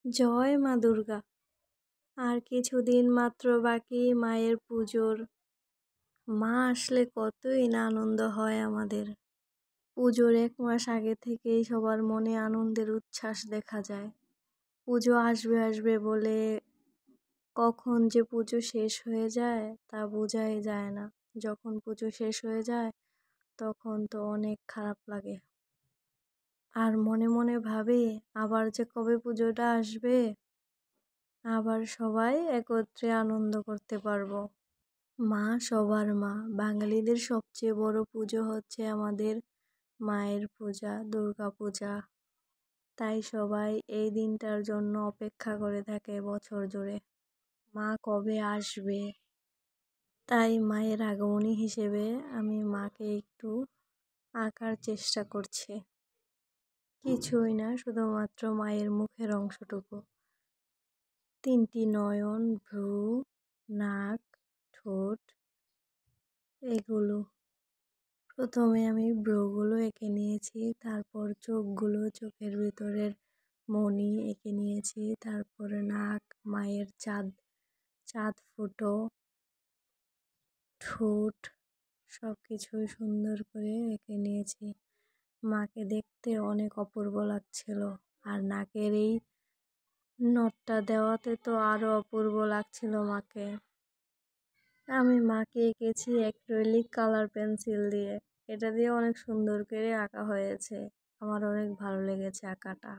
জয় মা দুর্গা। আর কিছুদিন মাত্র বাকি মায়ের পুজোর। মা আসলে কতই না আনন্দ হয় আমাদের। পুজোর 1 মাস আগে থেকেই সবার মনে আনন্দের উচ্ছ্বাস দেখা যায়। পুজো আসবে আসবে বলে কখন যে পুজো শেষ হয়ে যায় তা বোঝাই যায় না। যখন পুজো শেষ হয়ে যায় তখন তো অনেক খারাপ লাগে। আর মনে মনে ভাবি আবার যে কবে পুজোটা আসবে, আবার সবাই একত্রে আনন্দ করতে পারবো। মা সবার মা। বাঙালিদের সবচেয়ে বড় পুজো হচ্ছে আমাদের মায়ের পূজা, দুর্গা পূজা। তাই সবাই এই দিনটার জন্য অপেক্ষা করে থাকে বছর জুড়ে। মা কবে আসবে? তাই মায়ের আগমনী হিসেবে আমি মাকে একটু আঁকার চেষ্টা করছি। কিছুই না, শুধুমাত্র মায়ের মুখের অংশটুকু। 3টি নয়ন, ভ্রু, নাক, ঠোঁট এগুলো। প্রথমে আমি ভ্রুগুলো এঁকে নিয়েছি, তারপর চোখগুলো, চোখের ভিতরের মণি এঁকে নিয়েছি, তারপরে নাক, মায়ের চাঁদ ফুটো, ঠোঁট সবকিছুই সুন্দর করে এঁকে নিয়েছি। মাকে দেখতে অনেক অপূর্ব লাগছিল, আর নাকের এই নথটা দেওয়াতে তো আরো অপূর্ব লাগছিল মাকে। আমি মাকে এঁকেছি অ্যাক্রিলিক কালার পেন্সিল দিয়ে। এটা দিয়ে অনেক সুন্দর করে আঁকা হয়েছে। আমার অনেক ভালো লেগেছে আঁকাটা।